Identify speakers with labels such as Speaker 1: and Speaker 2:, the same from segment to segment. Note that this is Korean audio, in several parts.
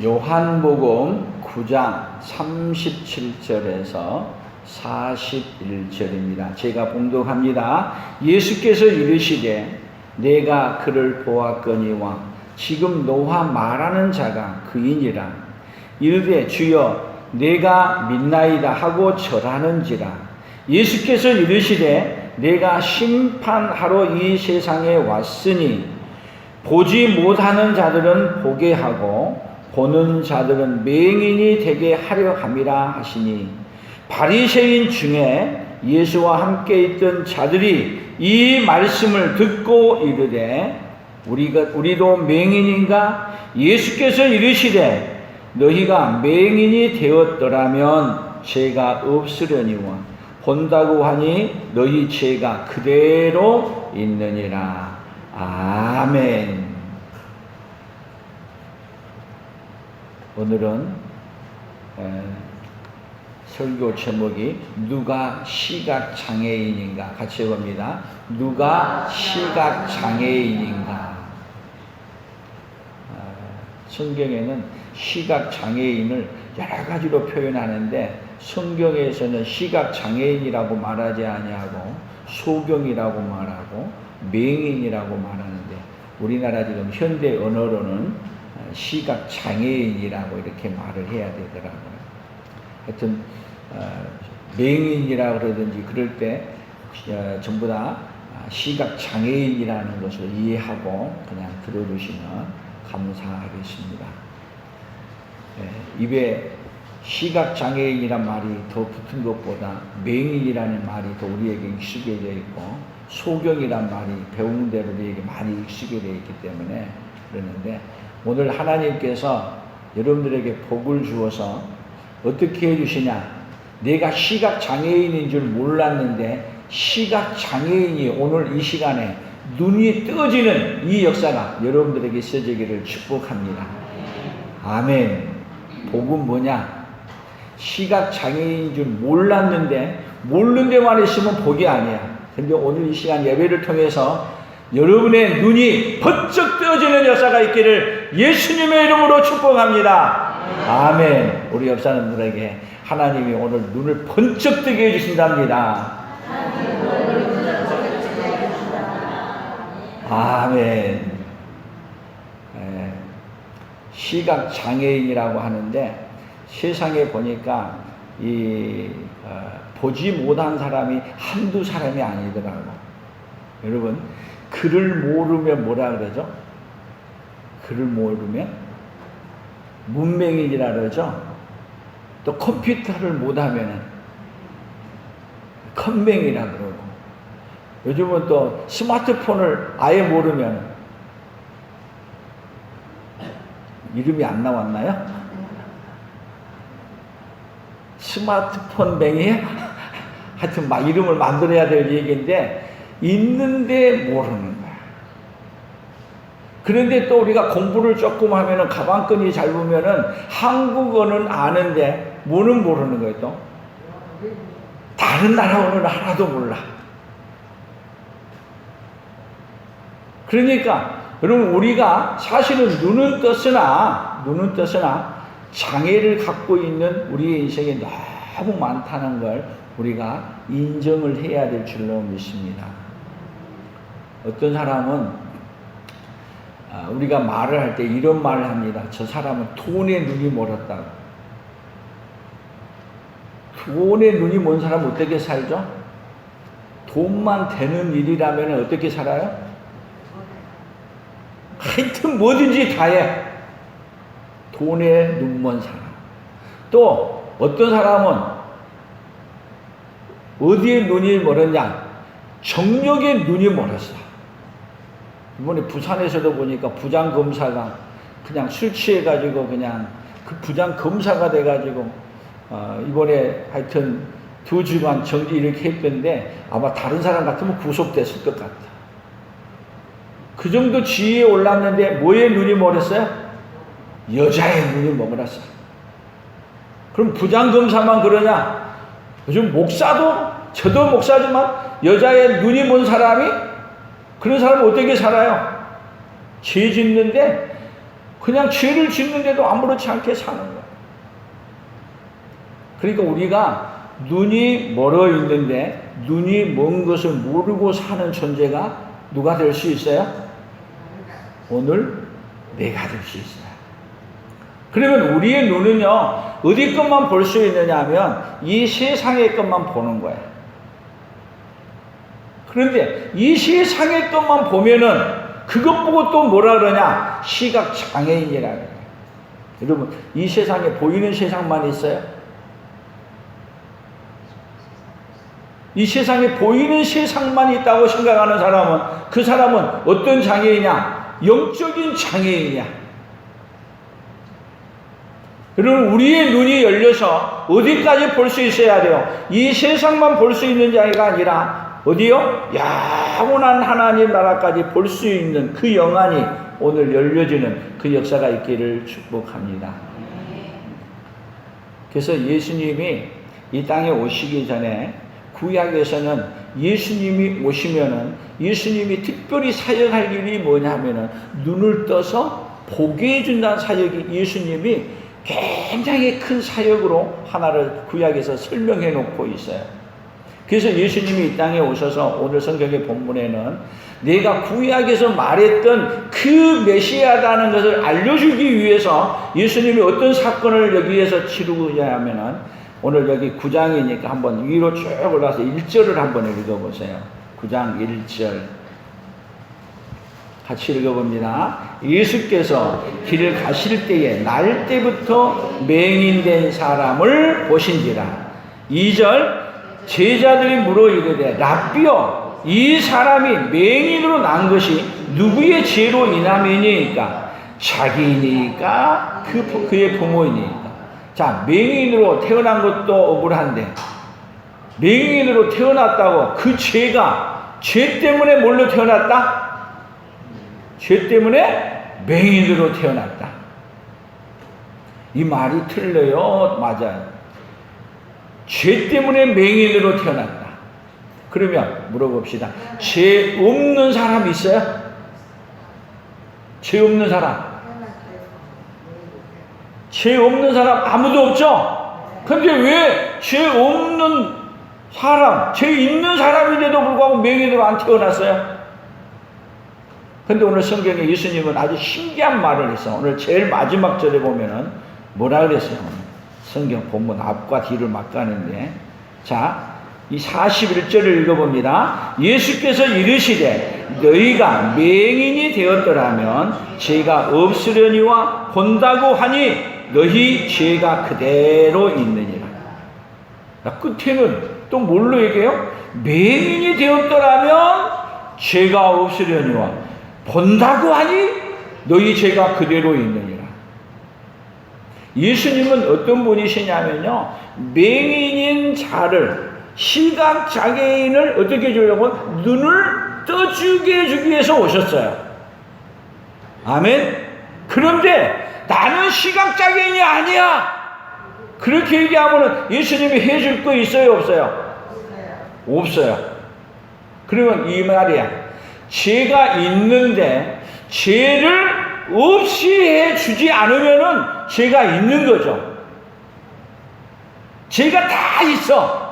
Speaker 1: 요한복음 9장 37절에서 41절입니다. 제가 봉독합니다. 예수께서 이르시되 내가 그를 보았거니와 지금 너와 말하는 자가 그이니라. 이르되 주여 내가 믿나이다 하고 절하는지라. 예수께서 이르시되 내가 심판하러 이 세상에 왔으니 보지 못하는 자들은 보게 하고 보는 자들은 맹인이 되게 하려 함이라 하시니, 바리새인 중에 예수와 함께 있던 자들이 이 말씀을 듣고 이르되 우리도 맹인인가? 예수께서 이르시되 너희가 맹인이 되었더라면 죄가 없으려니와 본다고 하니 너희 죄가 그대로 있느니라. 아멘. 오늘은 설교 제목이 누가 시각장애인인가 같이 해봅니다. 누가 시각장애인인가. 성경에는 시각장애인을 여러 가지로 표현하는데 성경에서는 시각장애인이라고 말하지 아니하고 소경이라고 말하고 맹인이라고 말하는데 우리나라 지금 현대 언어로는 시각장애인이라고 이렇게 말을 해야 되더라고요. 하여튼 맹인이라고 그러든지 그럴 때 전부 다 시각장애인이라는 것을 이해하고 그냥 들어주시면 감사하겠습니다. 입에 시각장애인이란 말이 더 붙은 것보다 맹인이라는 말이 더 우리에게 익숙해져 있고 소경이란 말이 배운 대로 우리에게 많이 익숙해져 있기 때문에 그러는데 오늘 하나님께서 여러분들에게 복을 주어서 어떻게 해주시냐. 내가 시각장애인인 줄 몰랐는데 시각장애인이 오늘 이 시간에 눈이 떠지는 이 역사가 여러분들에게 있어지기를 축복합니다. 아멘. 복은 뭐냐? 시각장애인인 줄 몰랐는데 모르는 데만 있으면 복이 아니야. 근데 오늘 이 시간 예배를 통해서 여러분의 눈이 번쩍 뜨어지는 역사가 있기를 예수님의 이름으로 축복합니다. 아멘. 우리 옆 사람들에게 하나님이 오늘 눈을 번쩍 뜨게 해주신답니다. 아멘. 시각장애인이라고 하는데 세상에 보니까 보지 못한 사람이 한두 사람이 아니더라고. 여러분 글을 모르면 뭐라 그러죠? 글을 모르면 문맹인이라 그러죠? 또 컴퓨터를 못하면 컴맹이라 그러고 요즘은 또 스마트폰을 아예 모르면 이름이 안 나왔나요? 스마트폰 맹이에요? 하여튼 막 이름을 만들어야 될 얘기인데 있는데 모르는 거야. 그런데 또 우리가 공부를 조금 하면은 가방끈이 짧으면은 한국어는 아는데 뭐는 모르는 거예요. 또 다른 나라어는 하나도 몰라. 그러니까 여러분 우리가 사실은 눈은 떴으나 장애를 갖고 있는 우리의 인생에 너무 많다는 걸 우리가 인정을 해야 될 줄로 믿습니다. 어떤 사람은 우리가 말을 할 때 이런 말을 합니다. 저 사람은 돈에 눈이 멀었다고. 돈에 눈이 먼 사람은 어떻게 살죠? 돈만 되는 일이라면 어떻게 살아요? 하여튼 뭐든지 다 해. 돈에 눈 먼 사람. 또 어떤 사람은 어디에 눈이 멀었냐? 정력에 눈이 멀었어. 이번에 부산에서도 보니까 부장검사가 그냥 술 취해가지고 그냥 그 부장검사가 돼가지고 이번에 하여튼 2주간 정지 이렇게 했던데 아마 다른 사람 같으면 구속됐을 것 같아. 그 정도 지위에 올랐는데 뭐에 눈이 멀었어요? 여자의 눈이 멀었어. 그럼 부장검사만 그러냐? 요즘 목사도 저도 목사지만 여자의 눈이 먼 사람이 그런 사람은 어떻게 살아요? 죄 짓는데 그냥 죄를 짓는데도 아무렇지 않게 사는 거야. 그러니까 우리가 눈이 멀어 있는데 눈이 먼 것을 모르고 사는 존재가 누가 될 수 있어요? 오늘 내가 될 수 있어요. 그러면 우리의 눈은요, 어디 것만 볼 수 있느냐 하면 이 세상의 것만 보는 거예요. 그런데 이 세상의 것만 보면은 그것 보고 또 뭐라 그러냐? 시각장애인이라고 해요. 여러분, 이 세상에 보이는 세상만 있어요? 이 세상에 보이는 세상만 있다고 생각하는 사람은 그 사람은 어떤 장애이냐? 영적인 장애인이야. 여러분, 우리의 눈이 열려서 어디까지 볼 수 있어야 돼요? 이 세상만 볼 수 있는 자가 아니라 어디요? 영원한 하나님 나라까지 볼 수 있는 그 영안이 오늘 열려지는 그 역사가 있기를 축복합니다. 그래서 예수님이 이 땅에 오시기 전에 구약에서는 예수님이 오시면은 예수님이 특별히 사역할 일이 뭐냐면은 눈을 떠서 보게 해준다는 사역이 예수님이 굉장히 큰 사역으로 하나를 구약에서 설명해 놓고 있어요. 그래서 예수님이 이 땅에 오셔서 오늘 성경의 본문에는 내가 구약에서 말했던 그 메시아라는 것을 알려주기 위해서 예수님이 어떤 사건을 여기에서 치르고자 하면은 오늘 여기 9장이니까 한번 위로 쭉 올라서 1절을 한번 읽어보세요. 9장 1절 같이 읽어봅니다. 예수께서 길을 가실 때에 날 때부터 맹인된 사람을 보신지라. 2절 제자들이 물어 이르되 랍비여 이 사람이 맹인으로 난 것이 누구의 죄로 인함이니까? 자기이니까 그의 부모이니까. 자, 맹인으로 태어난 것도 억울한데 맹인으로 태어났다고 그 죄가 죄 때문에 뭘로 태어났다? 죄 때문에 맹인으로 태어났다. 이 말이 틀려요? 맞아요. 죄 때문에 맹인으로 태어났다. 그러면 물어봅시다. 죄 없는 사람 있어요? 죄 없는 사람? 죄 없는 사람 아무도 없죠? 근데 왜 죄 없는 사람, 죄 있는 사람인데도 불구하고 맹인으로 안 태어났어요? 근데 오늘 성경에 예수님은 아주 신기한 말을 했어. 오늘 제일 마지막 절에 보면은 뭐라 그랬어요? 성경 본문 앞과 뒤를 막 가는데, 자, 이 41절을 읽어봅니다. 예수께서 이르시되 너희가 맹인이 되었더라면 죄가 없으려니와 본다고 하니 너희 죄가 그대로 있느니라. 끝에는 또 뭘로 얘기해요? 맹인이 되었더라면 죄가 없으려니와 본다고 하니 너희 죄가 그대로 있느니라. 예수님은 어떤 분이시냐면요, 맹인인 자를, 시각장애인을 어떻게 해주려고? 눈을 떠주게 해주기 위해서 오셨어요. 아멘? 그런데 나는 시각장애인이 아니야! 그렇게 얘기하면 예수님이 해줄 거 있어요, 없어요? 없어요. 그러면 이 말이야. 죄가 있는데 죄를 없이 해주지 않으면은 죄가 있는 거죠. 죄가 다 있어.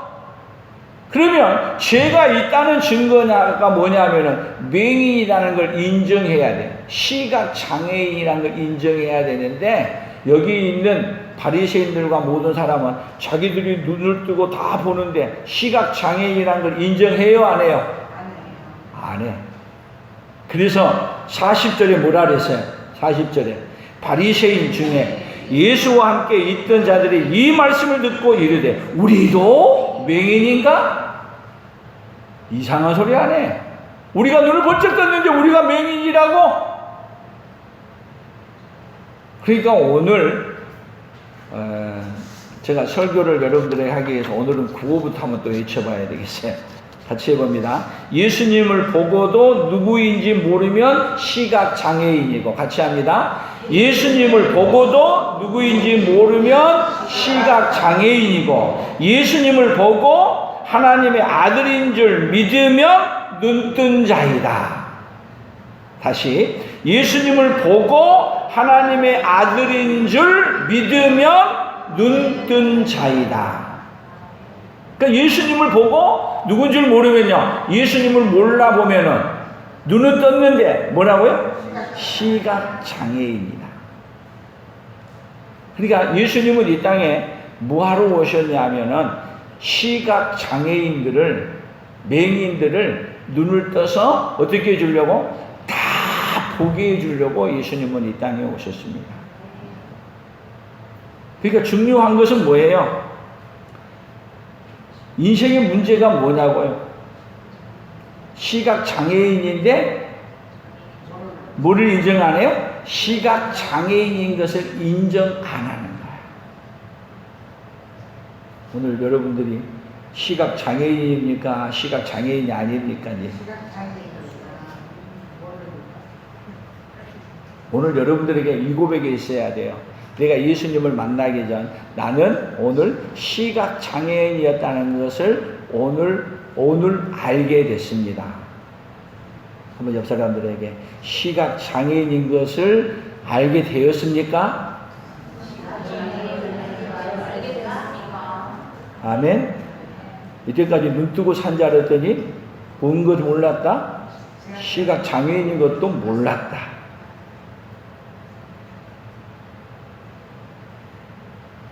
Speaker 1: 그러면 죄가 있다는 증거가 뭐냐면은 맹인이라는 걸 인정해야 돼. 시각장애인이라는 걸 인정해야 되는데 여기 있는 바리새인들과 모든 사람은 자기들이 눈을 뜨고 다 보는데 시각장애인이라는 걸 인정해요, 안 해요? 안 해. 그래서 40절에 뭐라 그랬어요? 40절에 바리새인 중에 예수와 함께 있던 자들이 이 말씀을 듣고 이르되 우리도 맹인인가? 이상한 소리 안 해. 우리가 눈을 번쩍 떴는데 우리가 맹인이라고? 그러니까 오늘 제가 설교를 여러분들에게 하기 위해서 오늘은 구호부터 한번 또 외쳐봐야 되겠어요. 같이 해봅니다. 예수님을 보고도 누구인지 모르면 시각장애인이고, 같이 합니다. 예수님을 보고도 누구인지 모르면 시각장애인이고, 예수님을 보고 하나님의 아들인 줄 믿으면 눈뜬 자이다. 다시, 예수님을 보고 하나님의 아들인 줄 믿으면 눈 뜬 자이다. 그러니까 예수님을 보고 누군 줄 모르면요, 예수님을 몰라보면은 눈은 떴는데 뭐라고요? 시각장애인이다. 그러니까 예수님은 이 땅에 뭐하러 오셨냐면은 시각장애인들을, 맹인들을 눈을 떠서 어떻게 해주려고? 다 보게 해주려고 예수님은 이 땅에 오셨습니다. 그러니까 중요한 것은 뭐예요? 인생의 문제가 뭐냐고요? 시각장애인인데 뭐를 인정 안 해요? 시각장애인인 것을 인정 안 하는 거예요. 오늘 여러분들이 시각장애인입니까? 시각장애인이 아닙니까? 오늘 여러분들에게 이 고백이 있어야 돼요. 내가 예수님을 만나기 전 나는 오늘 시각장애인이었다는 것을 오늘 알게 됐습니다. 한번 옆 사람들에게 시각장애인인 것을 알게 되었습니까? 아멘. 이때까지 눈 뜨고 산 줄 알았더니 본 것 몰랐다? 시각장애인인 것도 몰랐다.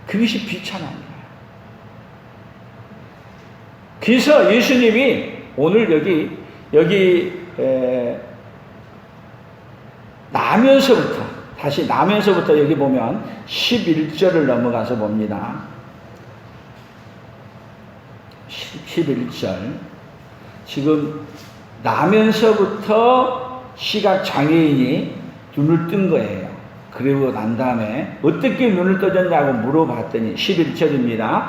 Speaker 1: 그것이 비참합니다. 그래서 예수님이 오늘 여기 나면서부터 여기 보면 11절을 넘어가서 봅니다. 11절. 지금 나면서부터 시각장애인이 눈을 뜬 거예요. 그리고 난 다음에 어떻게 눈을 떠졌냐고 물어봤더니 11절입니다.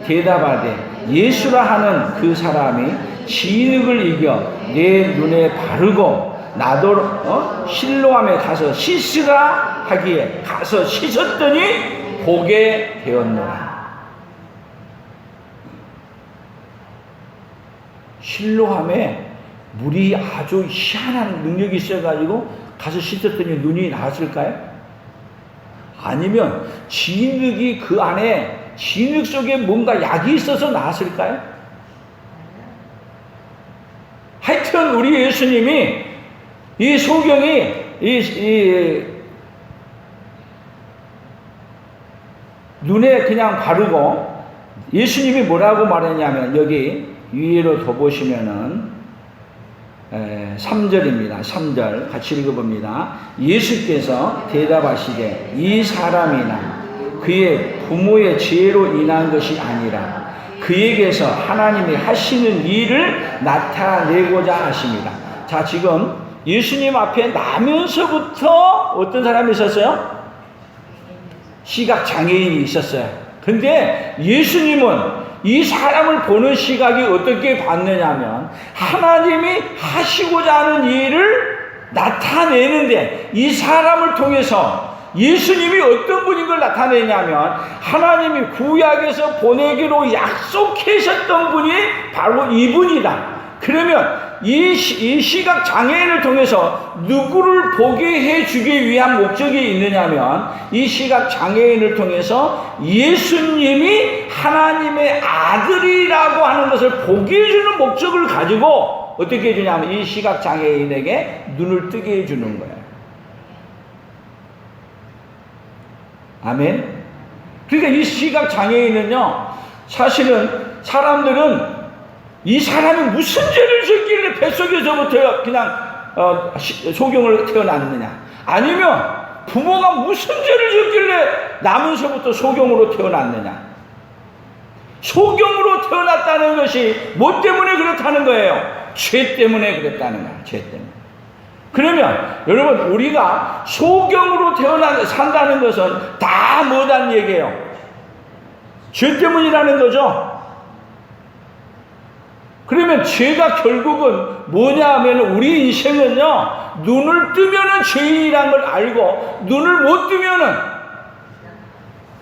Speaker 1: 대답하되 예수라 하는 그 사람이 진흙을 이겨 내 눈에 바르고 나도 실로암에 가서 씻으라 하기에 가서 씻었더니 보게 되었노라. 실로암에 물이 아주 희한한 능력이 있어가지고 가서 씻었더니 눈이 나았을까요? 아니면 진흙이 그 안에 진흙 속에 뭔가 약이 있어서 나았을까요? 하여튼 우리 예수님이 이 소경이 눈에 그냥 바르고 예수님이 뭐라고 말했냐면 여기 위로 더 보시면은 3절입니다. 3절 같이 읽어봅니다. 예수께서 대답하시되 이 사람이나 그의 부모의 죄로 인한 것이 아니라 그에게서 하나님이 하시는 일을 나타내고자 하십니다. 자, 지금 예수님 앞에 나면서부터 어떤 사람이 있었어요? 시각장애인이 있었어요. 근데 예수님은 이 사람을 보는 시각이 어떻게 봤느냐면 하나님이 하시고자 하는 일을 나타내는데 이 사람을 통해서 예수님이 어떤 분인 걸 나타내냐면 하나님이 구약에서 보내기로 약속하셨던 분이 바로 이분이다. 그러면 이 시각장애인을 통해서 누구를 보게 해주기 위한 목적이 있느냐면 이 시각장애인을 통해서 예수님이 하나님의 아들이라고 하는 것을 보게 해주는 목적을 가지고 어떻게 해주냐면 이 시각장애인에게 눈을 뜨게 해주는 거예요. 아멘. 그러니까 이 시각장애인은요, 사실은 사람들은 이 사람이 무슨 죄를 졌길래 뱃속에서부터 그냥 소경을 태어났느냐, 아니면 부모가 무슨 죄를 졌길래 나면서부터 소경으로 태어났느냐. 소경으로 태어났다는 것이 뭐 때문에 그렇다는 거예요? 죄 때문에 그랬다는 거예요. 죄 때문에. 그러면 여러분, 우리가 소경으로 산다는 것은 다 뭐란 얘기예요? 죄 때문이라는 거죠. 그러면 죄가 결국은 뭐냐 하면 우리 인생은요, 눈을 뜨면은 죄인이라는 걸 알고 눈을 못 뜨면은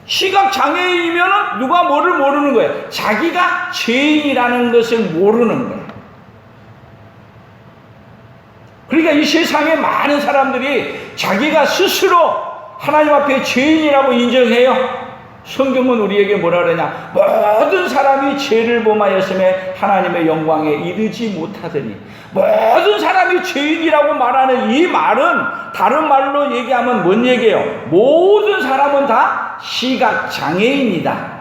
Speaker 1: 시각장애인이면은 누가 뭐를 모르는 거예요? 자기가 죄인이라는 것을 모르는 거예요. 그러니까 이 세상에 많은 사람들이 자기가 스스로 하나님 앞에 죄인이라고 인정해요. 성경은 우리에게 뭐라 그러냐? 모든 사람이 죄를 범하였음에 하나님의 영광에 이르지 못하더니, 모든 사람이 죄인이라고 말하는 이 말은 다른 말로 얘기하면 뭔 얘기예요? 모든 사람은 다 시각장애인이다.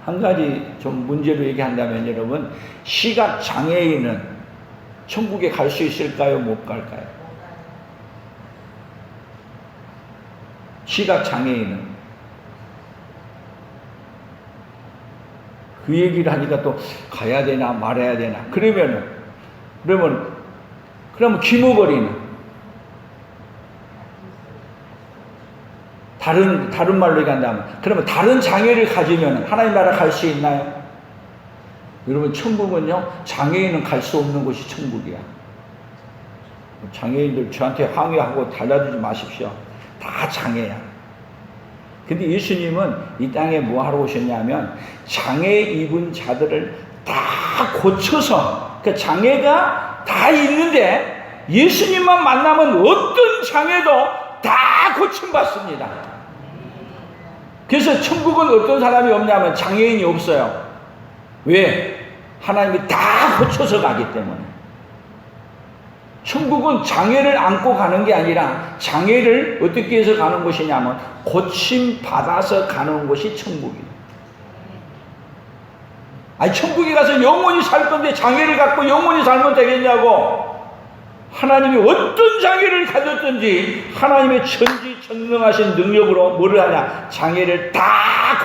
Speaker 1: 한 가지 좀 문제로 얘기한다면 여러분, 시각장애인은 천국에 갈 수 있을까요? 못 갈까요? 시각장애인은. 그 얘기를 하니까 또 가야 되나 말아야 되나. 그러면 기모거리는 다른 말로 얘기한다면, 그러면 다른 장애를 가지면 하나님 나라 갈 수 있나요? 여러분, 천국은요, 장애인은 갈 수 없는 곳이 천국이야. 장애인들 저한테 항의하고 달라주지 마십시오. 다 장애야. 근데 예수님은 이 땅에 뭐 하러 오셨냐면, 장애 입은 자들을 다 고쳐서, 그 장애가 다 있는데 예수님만 만나면 어떤 장애도 다 고침받습니다. 그래서 천국은 어떤 사람이 없냐면 장애인이 없어요. 왜? 하나님이 다 고쳐서 가기 때문에. 천국은 장애를 안고 가는 게 아니라 장애를 어떻게 해서 가는 곳이냐면 고침 받아서 가는 곳이 천국이에요. 아니, 천국에 가서 영원히 살 건데 장애를 갖고 영원히 살면 되겠냐고. 하나님이 어떤 장애를 가졌든지 하나님의 천지천능하신 능력으로 뭐를 하냐? 장애를 다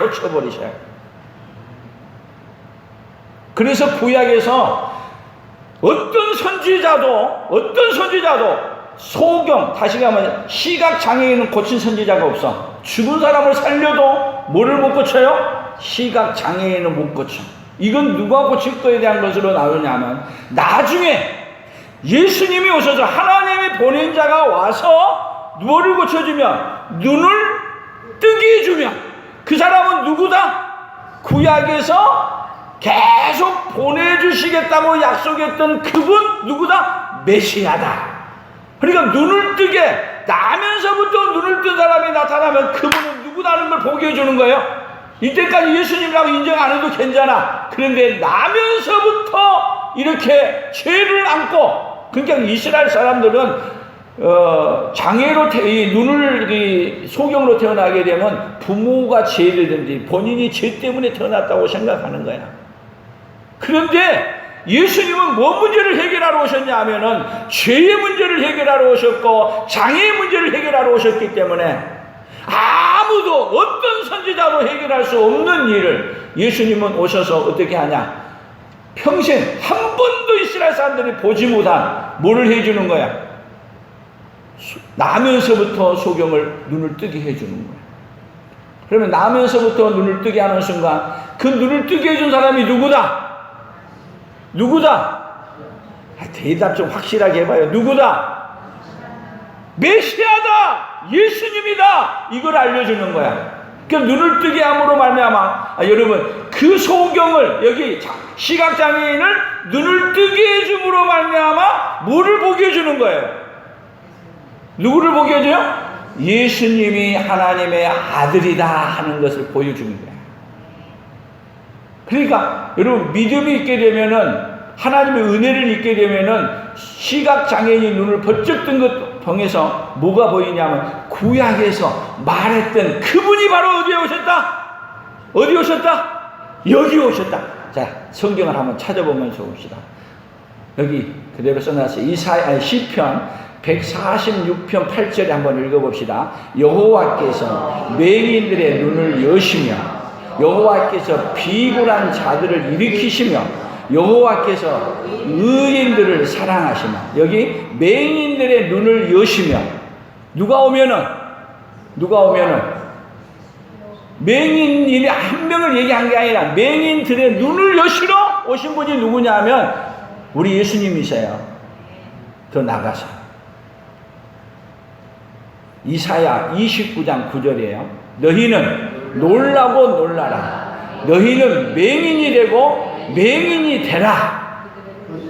Speaker 1: 고쳐버리셔요. 그래서 구약에서 어떤 선지자도 소경, 다시 가면 시각장애인은 고친 선지자가 없어. 죽은 사람을 살려도 뭐를 못 고쳐요? 시각장애인은 못 고쳐. 이건 누가 고칠 거에 대한 것으로 나오냐면, 나중에 예수님이 오셔서 하나님이 보낸 자가 와서 누구를 고쳐주면, 눈을 뜨게 해주면, 그 사람은 누구다? 구약에서 계속 보내주시겠다고 약속했던 그분 누구다? 메시아다. 그러니까 눈을 뜨게, 나면서부터 눈을 뜬 사람이 나타나면 그분은 누구다는 걸 보게 해주는 거예요. 이때까지 예수님이라고 인정 안 해도 괜찮아. 그런데 나면서부터 이렇게 죄를 안고, 그러니까 이스라엘 사람들은 장애로 소경으로 태어나게 되면 부모가 죄되든지 본인이 죄 때문에 태어났다고 생각하는 거야. 그런데 예수님은 뭔 문제를 해결하러 오셨냐 하면은 죄의 문제를 해결하러 오셨고 장애의 문제를 해결하러 오셨기 때문에 아무도 어떤 선지자도 해결할 수 없는 일을 예수님은 오셔서 어떻게 하냐? 평생 한 번도 이스라엘 사람들이 보지 못한 뭐를 해주는 거야? 나면서부터 소경을 눈을 뜨게 해주는 거야. 그러면 나면서부터 눈을 뜨게 하는 순간 그 눈을 뜨게 해준 사람이 누구다? 대답 좀 확실하게 해봐요. 누구다? 메시아다! 예수님이다! 이걸 알려주는 거야. 그러니까 눈을 뜨게 함으로 말미암아, 여러분, 그 소경을, 여기 시각장애인을 눈을 뜨게 해줌으로 말미암아 뭐를 보게 해주는 거예요? 누구를 보게 해줘요? 예수님이 하나님의 아들이다 하는 것을 보여주는 거예요. 그러니까 여러분, 믿음이 있게 되면은, 하나님의 은혜를 잊게 되면은 시각장애인이 눈을 번쩍 뜬 것 통해서 뭐가 보이냐면 구약에서 말했던 그분이 바로 어디에 오셨다? 어디 오셨다? 여기 오셨다. 자, 성경을 한번 찾아보면서 봅시다. 여기 그대로 써놨어요. 시편 146편 8절에 한번 읽어봅시다. 여호와께서 맹인들의 눈을 여시며 여호와께서 비굴한 자들을 일으키시며 여호와께서 의인들을 사랑하시며, 여기 맹인들의 눈을 여시며, 누가 오면은 맹인이 한 명을 얘기한 게 아니라 맹인들의 눈을 여시러 오신 분이 누구냐 하면 우리 예수님이세요. 더 나가서 이사야 29장 9절이에요. 너희는 놀라고 놀라라. 너희는 맹인이 되고 맹인이 되라.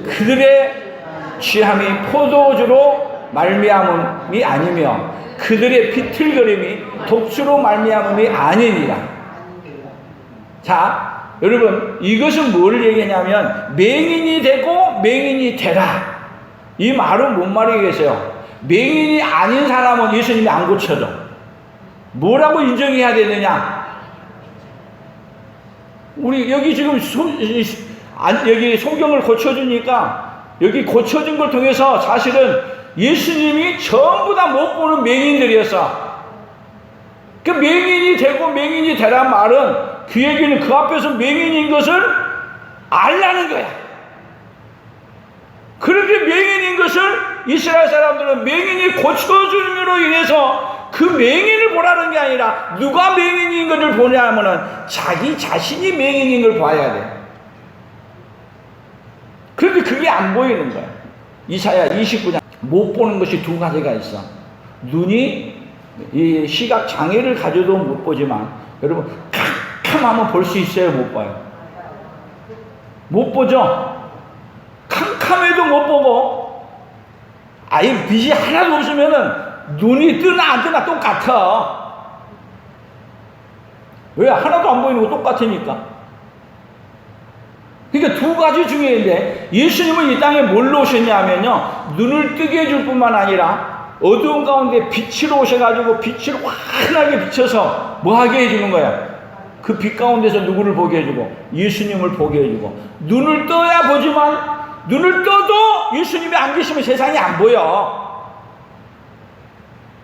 Speaker 1: 그들의 취함이 포도주로 말미암음이 아니며 그들의 비틀거림이 독주로 말미암음이 아니니라. 자, 여러분, 이것은 뭘 얘기하냐면 맹인이 되고 맹인이 되라. 이 말은 뭔 말이겠어요? 맹인이 아닌 사람은 예수님이 안 고쳐줘. 뭐라고 인정해야 되느냐? 우리 여기 지금 여기 소경을 고쳐주니까 여기 고쳐준 걸 통해서 사실은 예수님이 전부 다 못 보는 맹인들이었어. 그 맹인이 되고 맹인이 되란 말은 그 얘기는 그 앞에서 맹인인 것을 알라는 거야. 그런데 맹인인 것을 이스라엘 사람들은 맹인이 고쳐줌으로 인해서 그 맹인을 보라는 게 아니라 누가 맹인인 것을 보냐 하면은 자기 자신이 맹인인 걸 봐야 돼. 그런데 그게 안 보이는 거야. 이사야 29장 못 보는 것이 두 가지가 있어. 눈이 이 시각 장애를 가져도 못 보지만 여러분 캄캄하면 볼 수 있어요, 못 봐요? 못 보죠? 캄캄해도 못 보고 아예 빛이 하나도 없으면은 눈이 뜨나 안 뜨나 똑같아. 왜? 하나도 안 보이는 거 똑같으니까. 그러니까 두 가지 중요한데 예수님은 이 땅에 뭘로 오셨냐면요, 눈을 뜨게 해줄 뿐만 아니라 어두운 가운데 빛으로 오셔가지고 빛을 환하게 비춰서 뭐하게 해주는 거야? 그 빛 가운데서 누구를 보게 해주고 예수님을 보게 해주고, 눈을 떠야 보지만 눈을 떠도 예수님이 안 계시면 세상이 안 보여.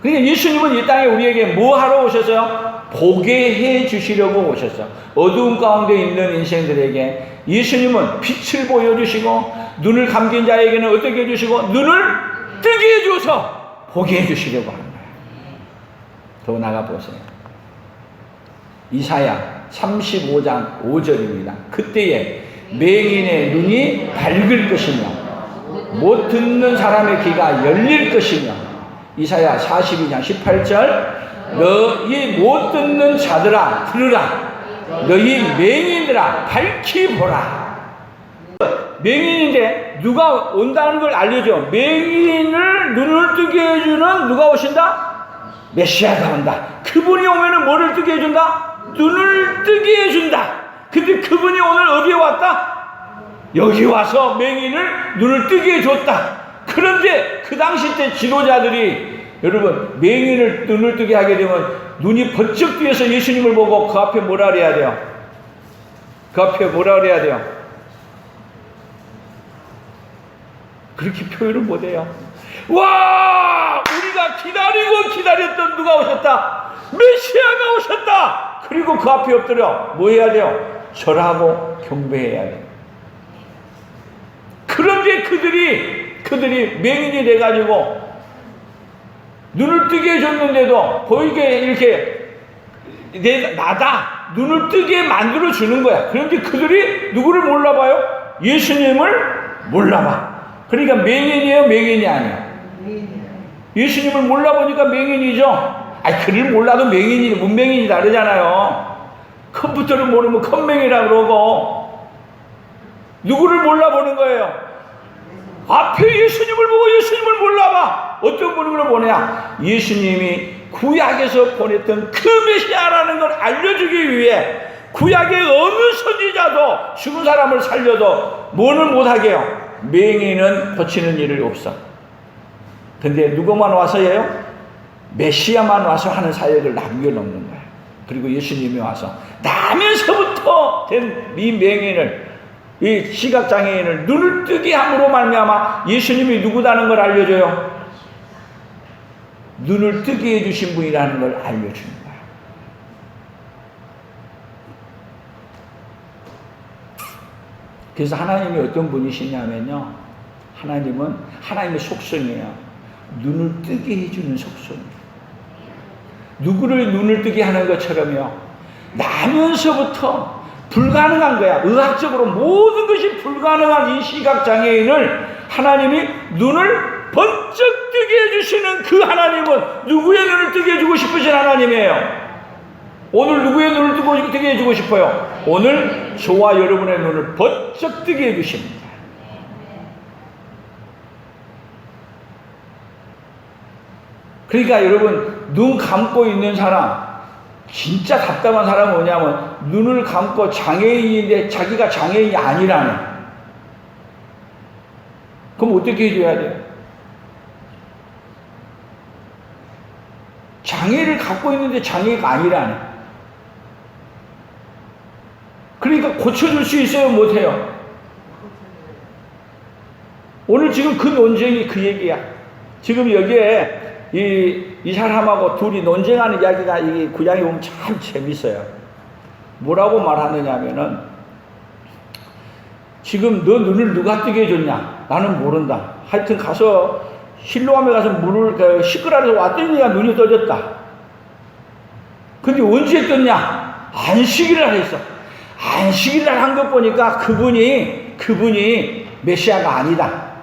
Speaker 1: 그러니까 예수님은 이 땅에 우리에게 뭐 하러 오셨어요? 보게 해 주시려고 오셨어. 어두운 가운데 있는 인생들에게 예수님은 빛을 보여주시고 눈을 감긴 자에게는 어떻게 해주시고 눈을 뜨게 해줘서 보게 해주시려고 하는 거예요. 더 나가 보세요. 이사야 35장 5절입니다. 그때에 맹인의 눈이 밝을 것이며 못 듣는 사람의 귀가 열릴 것이며, 이사야 42장 18절 너희 못 듣는 자들아 들으라, 너희 맹인들아 밝히 보라. 맹인인데 누가 온다는 걸 알려줘. 맹인을 눈을 뜨게 해주는 누가 오신다? 메시아가 온다. 그분이 오면은 뭐를 뜨게 해준다? 눈을 뜨게 해준다. 근데 그분이 오늘 어디에 왔다? 여기 와서 맹인을 눈을 뜨게 해줬다. 그런데 그 당시 때 지도자들이 여러분 맹인을 눈을 뜨게 하게 되면 눈이 번쩍 뜨여서 예수님을 보고 그 앞에 뭐라 그래야 돼요? 그 앞에 뭐라 그래야 돼요? 그렇게 표현을 못해요. 와, 우리가 기다리고 기다렸던 누가 오셨다? 메시아가 오셨다. 그리고 그 앞에 엎드려 뭐 해야 돼요? 절하고 경배해야 돼요. 그런데 그들이 맹인이 돼가지고 눈을 뜨게 해줬는데도 보이게 이렇게 나다 눈을 뜨게 만들어 주는 거야. 그런데 그들이 누구를 몰라봐요? 예수님을 몰라봐. 그러니까 맹인이에요, 맹인이 아니에요? 예수님을 몰라보니까 맹인이죠. 아니, 그를 몰라도 맹인이, 문맹인이 다르잖아요. 컴퓨터를 모르면 컴맹이라고 그러고, 누구를 몰라보는 거예요? 앞에 예수님을 보고 예수님을 몰라봐. 어떤 분을 보내야? 예수님이 구약에서 보냈던 그 메시아라는 걸 알려주기 위해 구약의 어느 선지자도 죽은 사람을 살려도 뭐는 못하게 해요? 맹인은 고치는 일이 없어. 근데 누구만 와서 해요? 메시아만 와서 하는 사역을 남겨놓는 거야. 그리고 예수님이 와서 나면서부터 된 이 맹인을, 이 시각장애인을 눈을 뜨게 함으로 말미암아 예수님이 누구다는 걸 알려줘요. 눈을 뜨게 해주신 분이라는 걸 알려주는 거야. 그래서 하나님이 어떤 분이시냐면요, 하나님은 하나님의 속성이에요. 눈을 뜨게 해주는 속성이에요. 누구를 눈을 뜨게 하는 것처럼요, 나면서부터 불가능한 거야. 의학적으로 모든 것이 불가능한 이 시각장애인을 하나님이 눈을 번쩍 뜨게 해주시는 그 하나님은 누구의 눈을 뜨게 해주고 싶으신 하나님이에요? 오늘 누구의 눈을 뜨게 해주고 싶어요? 오늘 저와 여러분의 눈을 번쩍 뜨게 해주십니다. 그러니까 여러분, 눈 감고 있는 사람, 진짜 답답한 사람은 뭐냐면 눈을 감고 장애인인데 자기가 장애인이 아니라네. 그럼 어떻게 해줘야 돼요? 장애를 갖고 있는데 장애가 아니라네. 그러니까 고쳐줄 수 있어요, 못해요? 오늘 지금 그 논쟁이 그 얘기야. 지금 여기에 이 사람하고 둘이 논쟁하는 이야기가 이 구장에 보면 참 재밌어요. 뭐라고 말하느냐면은, 지금 너 눈을 누가 뜨게 해줬냐? 나는 모른다. 하여튼 가서 실로암에 가서 물을 시끄러워서 왔더니 눈이 떠졌다. 근데 언제 떴냐? 안식일날 했어. 안식일날 한 것 보니까 그분이 메시아가 아니다.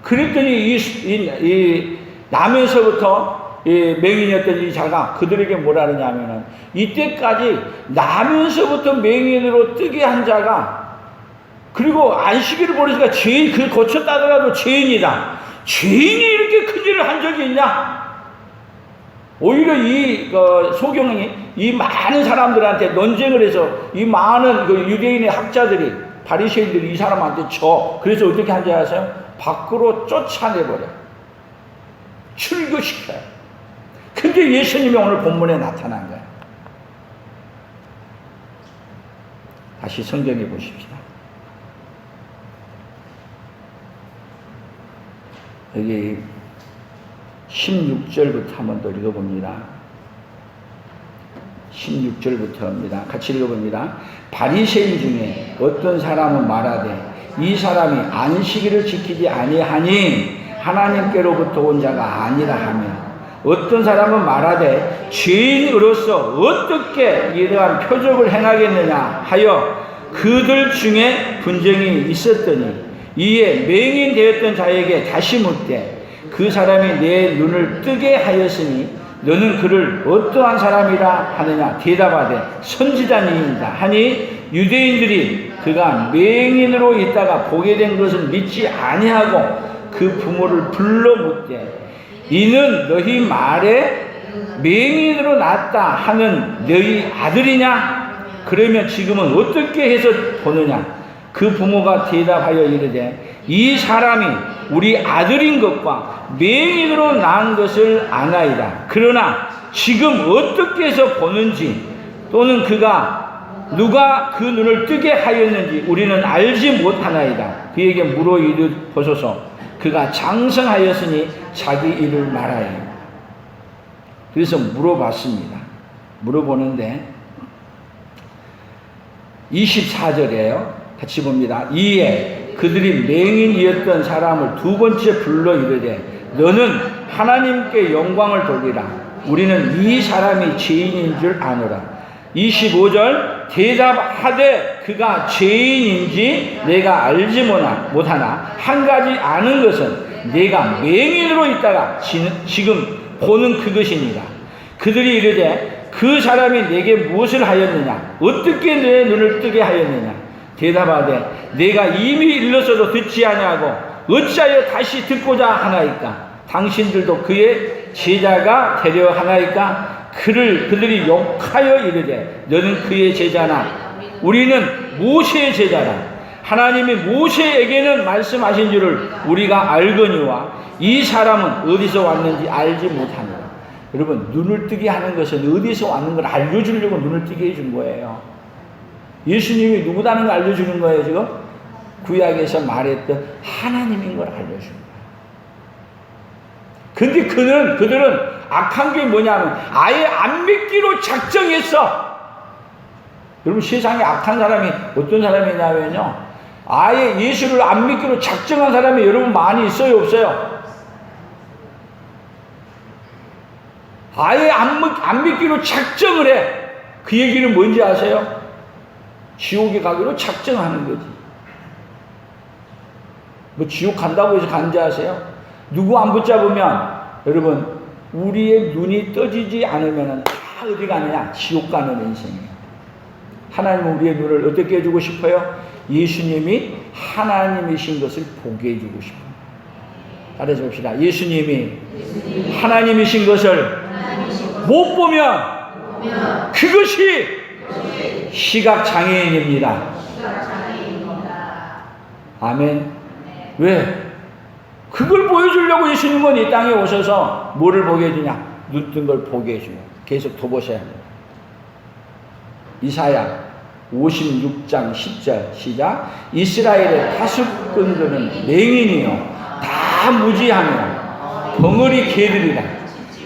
Speaker 1: 그랬더니 이 나면서부터 맹인이었던 이 자가 그들에게 뭐라 그러냐면은, 이때까지 나면서부터 맹인으로 뜨게 한 자가, 그리고 안식일을 버리니까 죄인, 그 고쳤다더라도 죄인이다. 죄인이 이렇게 큰 일을 한 적이 있냐? 오히려 소경이 이 많은 사람들한테 논쟁을 해서 이 많은 유대인의 학자들이, 바리새인들이 이 사람한테 그래서 어떻게 한지 아세요? 밖으로 쫓아내버려. 출교시켜요. 근데 예수님이 오늘 본문에 나타난 거예요. 다시 성경에 보십시다. 여기 16절부터 한번 더 읽어봅니다. 16절부터입니다. 같이 읽어봅니다. 바리새인 중에 어떤 사람은 말하되 이 사람이 안식일을 지키지 아니하니 하나님께로부터 온 자가 아니라 하며, 어떤 사람은 말하되 죄인으로서 어떻게 이러한 표적을 행하겠느냐 하여 그들 중에 분쟁이 있었더니, 이에 맹인 되었던 자에게 다시 묻되 그 사람이 내 눈을 뜨게 하였으니 너는 그를 어떠한 사람이라 하느냐? 대답하되 선지자니이다 하니, 유대인들이 그가 맹인으로 있다가 보게 된 것을 믿지 아니하고 그 부모를 불러 묻되 이는 너희 말에 맹인으로 났다 하는 너희 아들이냐? 그러면 지금은 어떻게 해서 보느냐? 그 부모가 대답하여 이르되 이 사람이 우리 아들인 것과 맹인으로 낳은 것을 아나이다. 그러나 지금 어떻게 해서 보는지 또는 누가 그 눈을 뜨게 하였는지 우리는 알지 못하나이다. 그에게 물어 이르 보소서. 그가 장성하였으니 자기 일을 말하여. 그래서 물어봤습니다. 물어보는데 24절이에요. 같이 봅니다. 이에 그들이 맹인이었던 사람을 두 번째 불러 이르되 너는 하나님께 영광을 돌리라. 우리는 이 사람이 죄인인 줄 아노라. 25절 대답하되 그가 죄인인지 내가 알지 못하나 한 가지 아는 것은 내가 맹인으로 있다가 지금 보는 그것이니라. 그들이 이르되 그 사람이 내게 무엇을 하였느냐? 어떻게 내 눈을 뜨게 하였느냐? 대답하되 내가 이미 일러서도 듣지 아니하고 어찌하여 다시 듣고자 하나이까? 당신들도 그의 제자가 되려 하나이까? 그들이 욕하여 이르되 너는 그의 제자나 우리는 모세의 제자라. 하나님이 모세에게는 말씀하신 줄을 우리가 알거니와 이 사람은 어디서 왔는지 알지 못하노라. 여러분, 눈을 뜨게 하는 것은 어디서 왔는 걸 알려주려고 눈을 뜨게 해준 거예요. 예수님이 누구다는 걸 알려주는 거예요. 지금 구약에서 말했던 하나님인 걸 알려주는 거예요. 근데 그들은 악한 게 뭐냐면 아예 안 믿기로 작정했어. 여러분, 세상에 악한 사람이 어떤 사람이냐면요, 아예 예수를 안 믿기로 작정한 사람이 여러분 많이 있어요, 없어요? 아예 안 믿기로 작정을 해. 그 얘기는 뭔지 아세요? 지옥에 가기로 작정하는 거지. 뭐 지옥 간다고 해서 간지 아세요? 누구 안 붙잡으면 여러분 우리의 눈이 떠지지 않으면 다 어디 가느냐? 지옥 가는 인생이에요. 하나님은 우리의 눈을 어떻게 해주고 싶어요? 예수님이 하나님이신 것을 보게 해주고 싶어요. 따라서 봅시다. 예수님이 하나님이신 것을 못 보면 그것이 시각장애인입니다. 아멘. 왜? 그걸 보여주려고 예수님은 이 땅에 오셔서 뭐를 보게 해주냐? 눈 뜬 걸 보게 해주냐. 계속 더 보셔야 돼요. 이사야 56장 10절 시작. 이스라엘의 파수꾼들은 맹인이요 다 무지하며 벙어리 개들이라.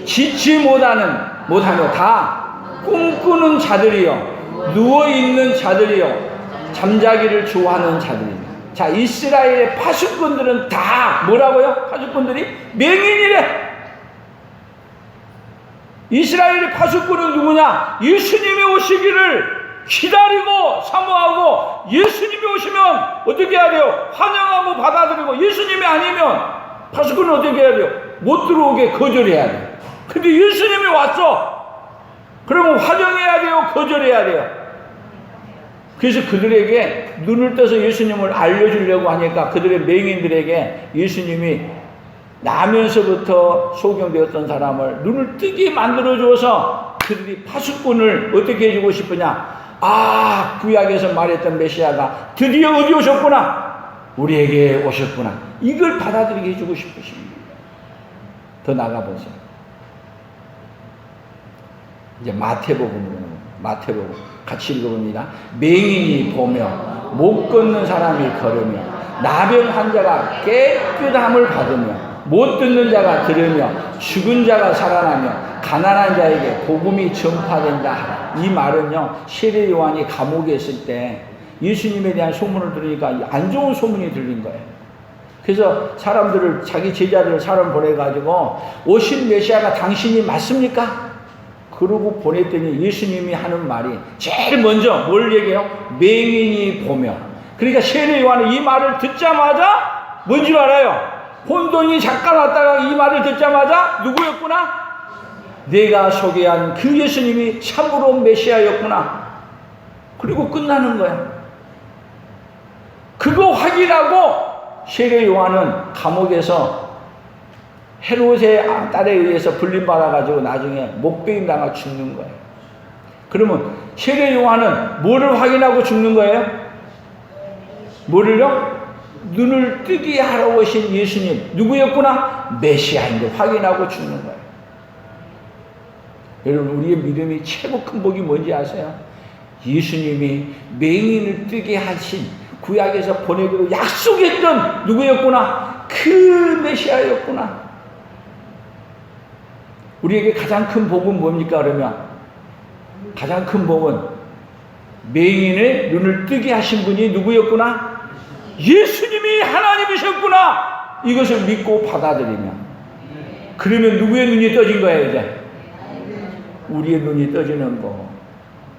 Speaker 1: 짓지 못하며 다 꿈꾸는 자들이요 누워있는 자들이요 잠자기를 좋아하는 자들이다. 자, 이스라엘의 파수꾼들은 다 뭐라고요? 파수꾼들이 맹인이래. 이스라엘의 파수꾼은 누구냐? 예수님이 오시기를 기다리고 사모하고 예수님이 오시면 어떻게 해야 돼요? 환영하고 받아들이고 예수님이 아니면 파수꾼은 어떻게 해야 돼요? 못 들어오게 거절해야 돼요. 근데 예수님이 왔어. 그러면 환영해야 돼요? 거절해야 돼요? 그래서 그들에게 눈을 떠서 예수님을 알려주려고 하니까 그들의 맹인들에게 예수님이 나면서부터 소경되었던 사람을 눈을 뜨게 만들어줘서 그들이 파수꾼을 어떻게 해주고 싶으냐? 아, 구약에서 말했던 메시아가 드디어 어디 오셨구나. 우리에게 오셨구나. 이걸 받아들이게 해주고 싶으십니다. 더 나가보세요. 이제 마태복음 같이 읽어봅니다. 맹인이 보며 못 걷는 사람이 걸으며 나병 환자가 깨끗함을 받으며 못 듣는 자가 들으며 죽은 자가 살아나며 가난한 자에게 복음이 전파된다 하라. 이 말은요, 세례 요한이 감옥에 있을 때 예수님에 대한 소문을 들으니까 안 좋은 소문이 들린 거예요. 그래서 사람들을, 자기 제자들을 사람 보내가지고 오신 메시아가 당신이 맞습니까? 그러고 보냈더니 예수님이 하는 말이 제일 먼저 뭘 얘기해요? 맹인이 보며. 그러니까 세례 요한은 이 말을 듣자마자 뭔지 알아요? 혼돈이 잠깐 왔다가 이 말을 듣자마자 누구였구나? 내가 소개한 그 예수님이 참으로 메시아였구나. 그리고 끝나는 거야. 그거 확인하고 세례 요한은 감옥에서 헤롯의 딸에 의해서 불림받아가지고 나중에 목베임 당하고 죽는 거예요. 그러면 세례 요한은 뭐를 확인하고 죽는 거예요? 뭐를요? 눈을 뜨게 하러 오신 예수님 누구였구나? 메시아인 걸 확인하고 죽는 거예요. 여러분, 우리의 믿음이 최고 큰 복이 뭔지 아세요? 예수님이 맹인을 뜨게 하신 구약에서 보내기로 약속했던 누구였구나? 그 메시아였구나. 우리에게 가장 큰 복은 뭡니까? 그러면 가장 큰 복은 맹인의 눈을 뜨게 하신 분이 누구였구나? 예수님이 하나님이셨구나. 이것을 믿고 받아들이면, 그러면 누구의 눈이 떠진 거예요? 이제 우리의 눈이 떠지는 거.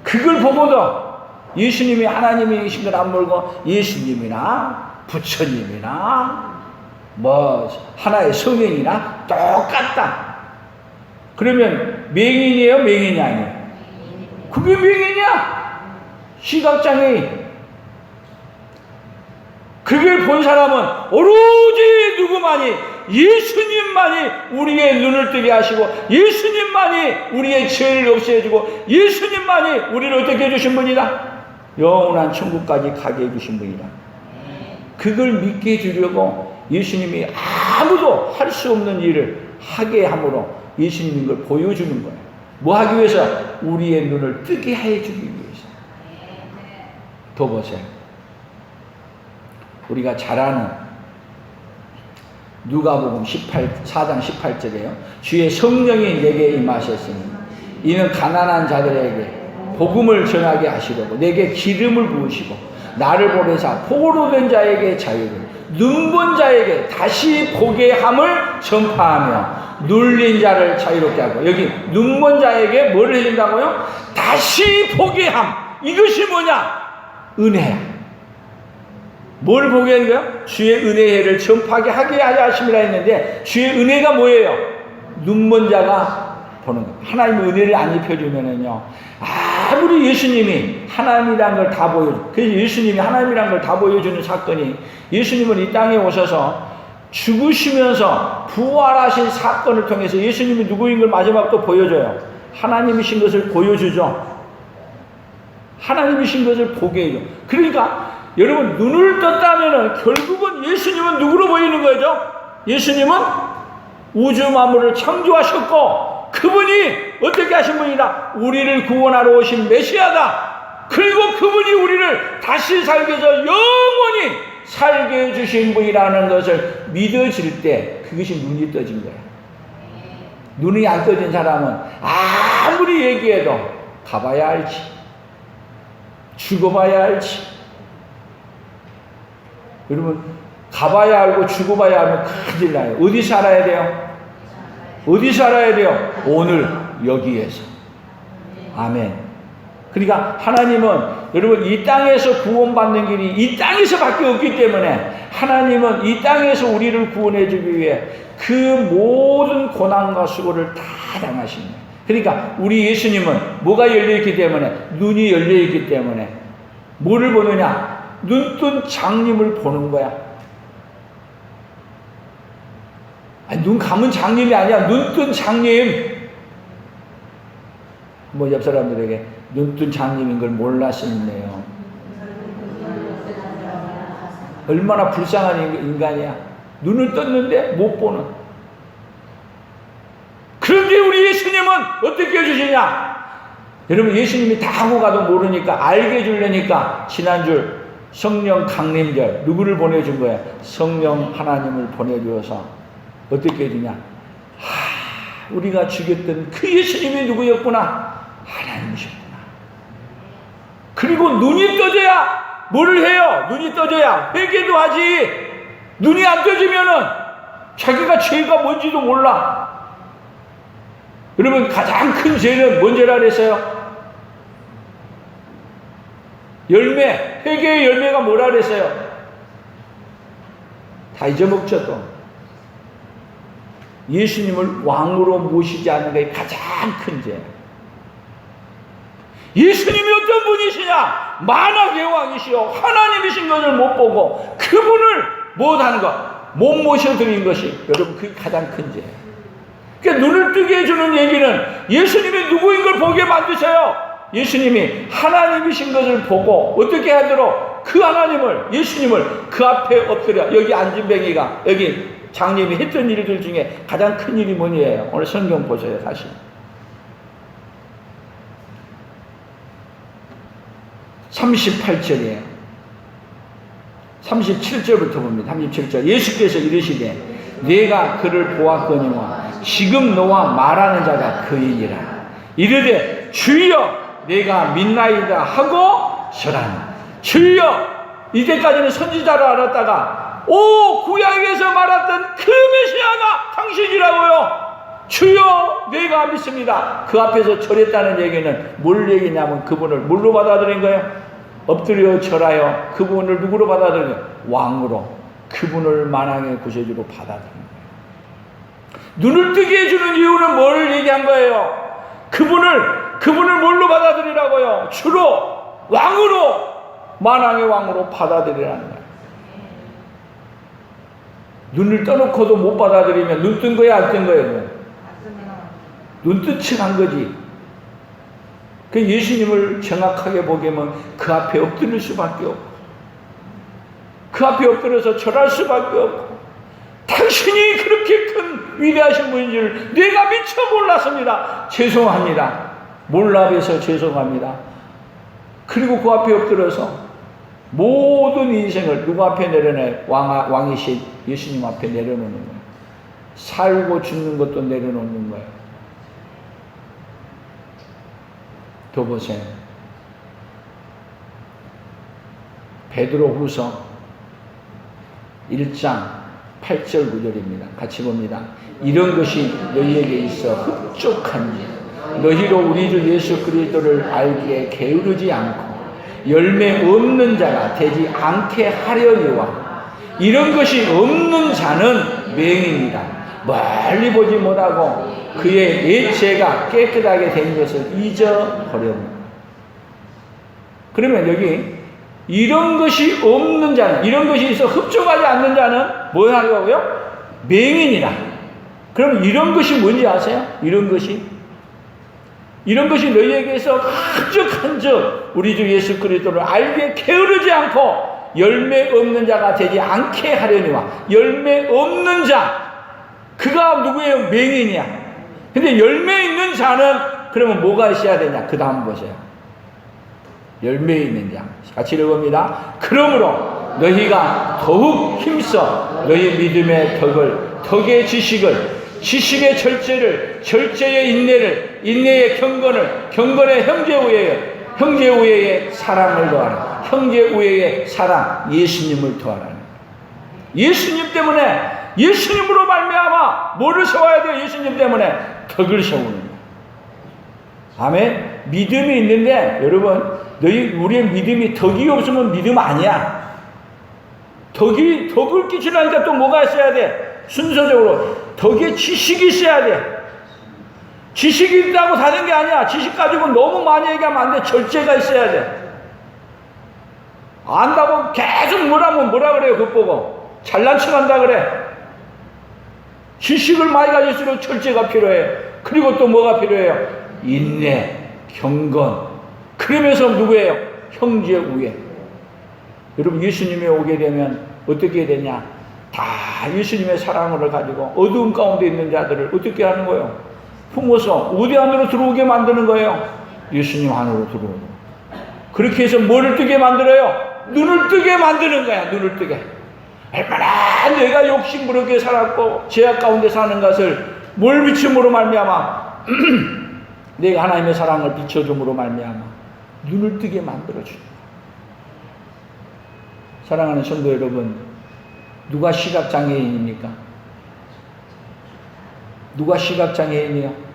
Speaker 1: 그걸 보고도 예수님이 하나님이신 걸 안 모르고 예수님이나 부처님이나 뭐 하나의 성인이나 똑같다. 그러면 맹인이에요? 맹인이 아니에요? 그게 맹인이야. 시각장애인. 그걸 본 사람은 오로지 누구만이? 예수님만이 우리의 눈을 뜨게 하시고 예수님만이 우리의 죄를 없애주고 예수님만이 우리를 어떻게 해주신 분이다? 영원한 천국까지 가게 해주신 분이다. 그걸 믿게 해주려고 예수님이 아무도 할 수 없는 일을 하게 함으로 예수님인 걸 보여주는 거예요. 뭐 하기 위해서? 우리의 눈을 뜨게 해주기 위해서. 더 보세요. 우리가 잘 아는 누가복음 4장 18절에요. 주의 성령이 내게 임하셨으니 이는 가난한 자들에게 복음을 전하게 하시려고 내게 기름을 부으시고 나를 보내사 포로로 된 자에게 자유를, 눈먼 자에게 다시 보게 함을 전파하며 눌린 자를 자유롭게 하고. 여기 눈먼 자에게 뭘 해준다고요? 다시 보게 함. 이것이 뭐냐? 은혜야. 뭘 보게 하는 거예요? 주의 은혜를 전파하게 하게 하심이라 했는데 주의 은혜가 뭐예요? 눈먼 자가 보는 거. 하나님의 은혜를 안 입혀주면은요, 아무리 예수님이 하나님이란 걸 다 보여줘. 그래서 예수님이 하나님이란 걸 다 보여주는 사건이, 예수님은 이 땅에 오셔서 죽으시면서 부활하신 사건을 통해서 예수님이 누구인 걸 마지막 또 보여줘요. 하나님이신 것을 보여주죠. 하나님이신 것을 보게 해요. 그러니까 여러분 눈을 떴다면은 결국은 예수님은 누구로 보이는 거죠? 예수님은 우주 만물을 창조하셨고 그분이 어떻게 하신 분이다? 우리를 구원하러 오신 메시아다. 그리고 그분이 우리를 다시 살게 해서 영원히 살게 해주신 분이라는 것을 믿어질 때 그것이 눈이 떠진 거야. 눈이 안 떠진 사람은 아무리 얘기해도 가봐야 알지, 죽어봐야 알지. 여러분 가봐야 알고 죽어봐야 알면 큰일 나요. 어디 살아야 돼요? 어디 살아야 돼요? 오늘 여기에서. 아멘. 그러니까 하나님은 여러분 이 땅에서 구원받는 길이 이 땅에서밖에 없기 때문에 하나님은 이 땅에서 우리를 구원해 주기 위해 그 모든 고난과 수고를 다 당하신 거예요. 그러니까 우리 예수님은 뭐가 열려있기 때문에, 눈이 열려있기 때문에 뭐를 보느냐? 눈뜬 장님을 보는 거야. 아니, 눈 감은 장님이 아니야. 눈뜬 장님. 뭐 옆 사람들에게 눈뜬 장님인 걸 몰랐었네요. 얼마나 불쌍한 인간이야. 눈을 떴는데 못 보는. 그런데 우리 예수님은 어떻게 해주시냐? 여러분 예수님이 다 하고 가도 모르니까 알게 해주려니까 지난주 성령 강림절 누구를 보내준 거야? 성령 하나님을 보내주어서 어떻게 해주냐? 우리가 죽였던 그 예수님이 누구였구나? 하나님이셨구나. 그리고 눈이 떠져야 뭐를 해요? 눈이 떠져야 회개도 하지. 눈이 안 떠지면은 자기가 죄가 뭔지도 몰라. 여러분 가장 큰 죄는 뭔 죄라 그랬어요? 열매, 회개의 열매가 뭐라 그랬어요? 다 잊어먹죠 또. 예수님을 왕으로 모시지 않는 게 가장 큰 죄. 예수님이 어떤 분이시냐? 만왕의 왕이시여 하나님이신 것을 못 보고 그분을 못하는 것, 못 모셔드린 것이 여러분 그게 가장 큰 죄예요. 그러니까 눈을 뜨게 해주는 얘기는 예수님이 누구인 걸 보게 만드셔요. 예수님이 하나님이신 것을 보고 어떻게 하도록 그 하나님을, 예수님을 그 앞에 엎드려. 여기 앉은 뱅이가, 여기 장님이 했던 일들 중에 가장 큰 일이 뭐니에요? 오늘 성경 보세요. 사실 38절이에요. 37절부터 봅니다. 37절. 예수께서 이르시되 내가 그를 보았거니와 지금 너와 말하는 자가 그이니라. 이르되 주여 내가 믿나이다 하고 설하니. 주여, 이때까지는 선지자로 알았다가 오 구약에서 말했던 그 메시아가 당신이라고요. 주여 내가 믿습니다. 그 앞에서 절했다는 얘기는 뭘 얘기냐면 그분을 뭘로 받아들인 거예요? 엎드려 절하여 그분을 누구로 받아들인 거예요? 왕으로. 그분을 만왕의 구세주로 받아들인 거예요. 눈을 뜨게 해주는 이유는 뭘 얘기한 거예요? 그분을 뭘로 받아들이라고요? 주로, 왕으로, 만왕의 왕으로 받아들이라는 거예요. 눈을 떠놓고도 못 받아들이면 눈 뜬 거야, 안 뜬 거예요? 눈뜨측 한 거지. 그 예수님을 정확하게 보게면 그 앞에 엎드릴 수밖에 없고, 그 앞에 엎드려서 절할 수밖에 없고, 당신이 그렇게 큰 위대하신 분인 줄 내가 미처 몰랐습니다. 죄송합니다. 몰라서 죄송합니다. 그리고 그 앞에 엎드려서 모든 인생을 누구 앞에 내려내? 왕이신 예수님 앞에 내려놓는 거예요. 살고 죽는 것도 내려놓는 거예요. 더 보세요. 베드로후서 1장 8절 9절입니다. 같이 봅니다. 이런 것이 너희에게 있어 흡족한지 너희로 우리 주 예수 그리스도를 알기에 게으르지 않고 열매 없는 자가 되지 않게 하려니와 이런 것이 없는 자는 맹인이다. 멀리 보지 못하고 그의 옛 죄가 깨끗하게 된 것을 잊어버렸다. 그러면 여기 이런 것이 없는 자는, 이런 것이 있어 흡족하지 않는 자는 뭐 하려고요? 맹인이라. 그럼 이런 것이 뭔지 아세요? 이런 것이 너희에게서 한적 우리 주 예수 그리스도를 알게 게으르지 않고 열매 없는 자가 되지 않게 하려니와. 열매 없는 자, 그가 누구예요? 맹인이야. 근데 열매 있는 자는 그러면 뭐가 있어야 되냐? 그 다음 보세요. 열매 있는 자. 같이 읽어봅니다. 그러므로 너희가 더욱 힘써 너희 믿음의 덕의 지식을, 지식의 절제를, 절제의 인내를, 인내의 경건을, 경건의 형제 우애의 사랑을 더하라. 형제 우애의 사랑, 예수님을 더하라. 예수님 때문에, 예수님으로 말미암아 뭐를 세워야 돼요? 예수님 때문에 덕을 세우는 거예요. 아멘. 믿음이 있는데 여러분, 우리의 믿음이 덕이 없으면 믿음 아니야. 덕을 끼치려니까 또 뭐가 있어야 돼? 순서적으로 덕의 지식이 있어야 돼. 지식이 있다고 다 된 게 아니야. 지식 가지고 너무 많이 얘기하면 안 돼. 절제가 있어야 돼. 안다고 계속 뭐라 그래요? 그거 보고 잘난 척 한다 그래. 지식을 많이 가질수록 절제가 필요해. 그리고 또 뭐가 필요해요? 인내, 경건. 그러면서 누구예요? 형제 우애. 여러분, 예수님이 오게 되면 어떻게 되냐? 다 예수님의 사랑을 가지고 어두운 가운데 있는 자들을 어떻게 하는 거예요? 품어서 어디 안으로 들어오게 만드는 거예요? 예수님 안으로 들어오는. 그렇게 해서 뭐를 뜨게 만들어요? 눈을 뜨게 만드는 거야. 눈을 뜨게. 얼마나 내가 욕심부르게 살았고 죄악 가운데 사는 것을 뭘 비춤으로 말미암아 내가 하나님의 사랑을 비춰줌으로 말미암아 눈을 뜨게 만들어주는. 사랑하는 성도 여러분, 누가 시각장애인입니까? 누가 시각장애인이요?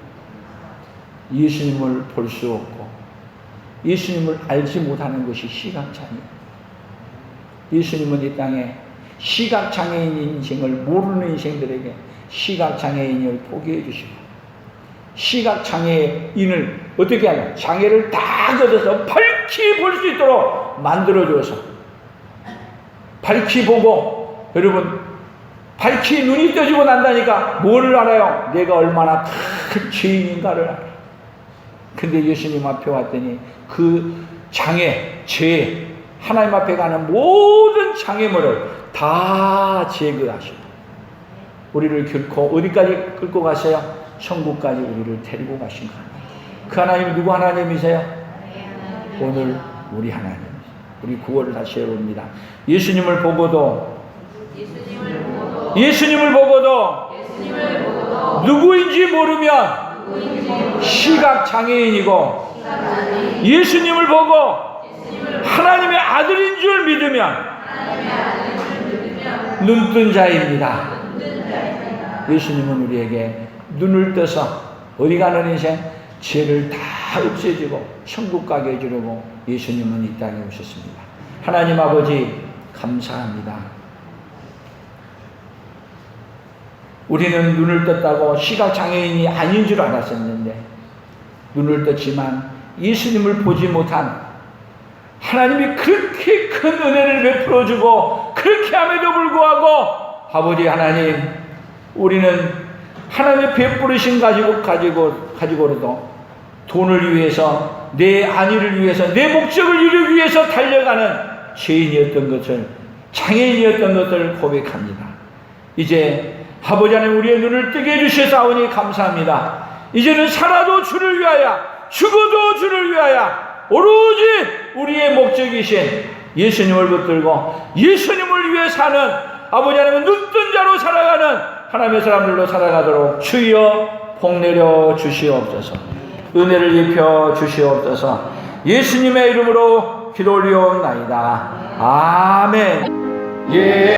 Speaker 1: 예수님을 볼 수 없고 예수님을 알지 못하는 것이 시각장애인. 예수님은 이 땅에 시각장애인 인생을 모르는 인생들에게 시각장애인을 포기해 주시고 시각장애인을 어떻게 하냐? 장애를 다 걷어서 밝히 볼 수 있도록 만들어줘서 밝히 보고, 여러분, 밝히 눈이 떠지고 난다니까 뭐를 알아요? 내가 얼마나 큰 죄인인가를 알아요. 근데 예수님 앞에 왔더니 그 장애, 죄, 하나님 앞에 가는 모든 장애물을 다 제거하시고 우리를 결코 어디까지 끌고 가세요? 천국까지 우리를 데리고 가신 겁니다. 그 하나님이 누구 하나님이세요? 오늘 우리 하나님. 우리 구월을 다시 해봅니다. 예수님을 보고도 누구인지 모르면 시각장애인이고 예수님을 보고 하나님의 아들인 줄 믿으면 눈뜬 자입니다. 예수님은 우리에게 눈을 떠서 어디 가는 인생? 죄를 다 없애주고 천국 가게 해주려고 예수님은 이 땅에 오셨습니다. 하나님 아버지 감사합니다. 우리는 눈을 떴다고 시각장애인이 아닌 줄 알았었는데 눈을 떴지만 예수님을 보지 못한 하나님이 그렇게 큰 은혜를 베풀어주고 그렇게 함에도 불구하고 아버지 하나님, 우리는 하나님의 베푸르신 가지고로도 돈을 위해서, 내 안위를 위해서, 내 목적을 이루기 위해서 달려가는 죄인이었던 것을, 장애인이었던 것을 고백합니다. 이제 아버지 하나님 우리의 눈을 뜨게 해주셔서오니 감사합니다. 이제는 살아도 주를 위하여, 죽어도 주를 위하여 오로지 우리의 목적이신 예수님을 붙들고 예수님을 위해 사는 아버지 하나님은 눈뜬 자로 살아가는 하나님의 사람들로 살아가도록 주여 복내려 주시옵소서. 은혜를 입혀 주시옵소서. 예수님의 이름으로 기도 올리옵나이다. 아멘. 예.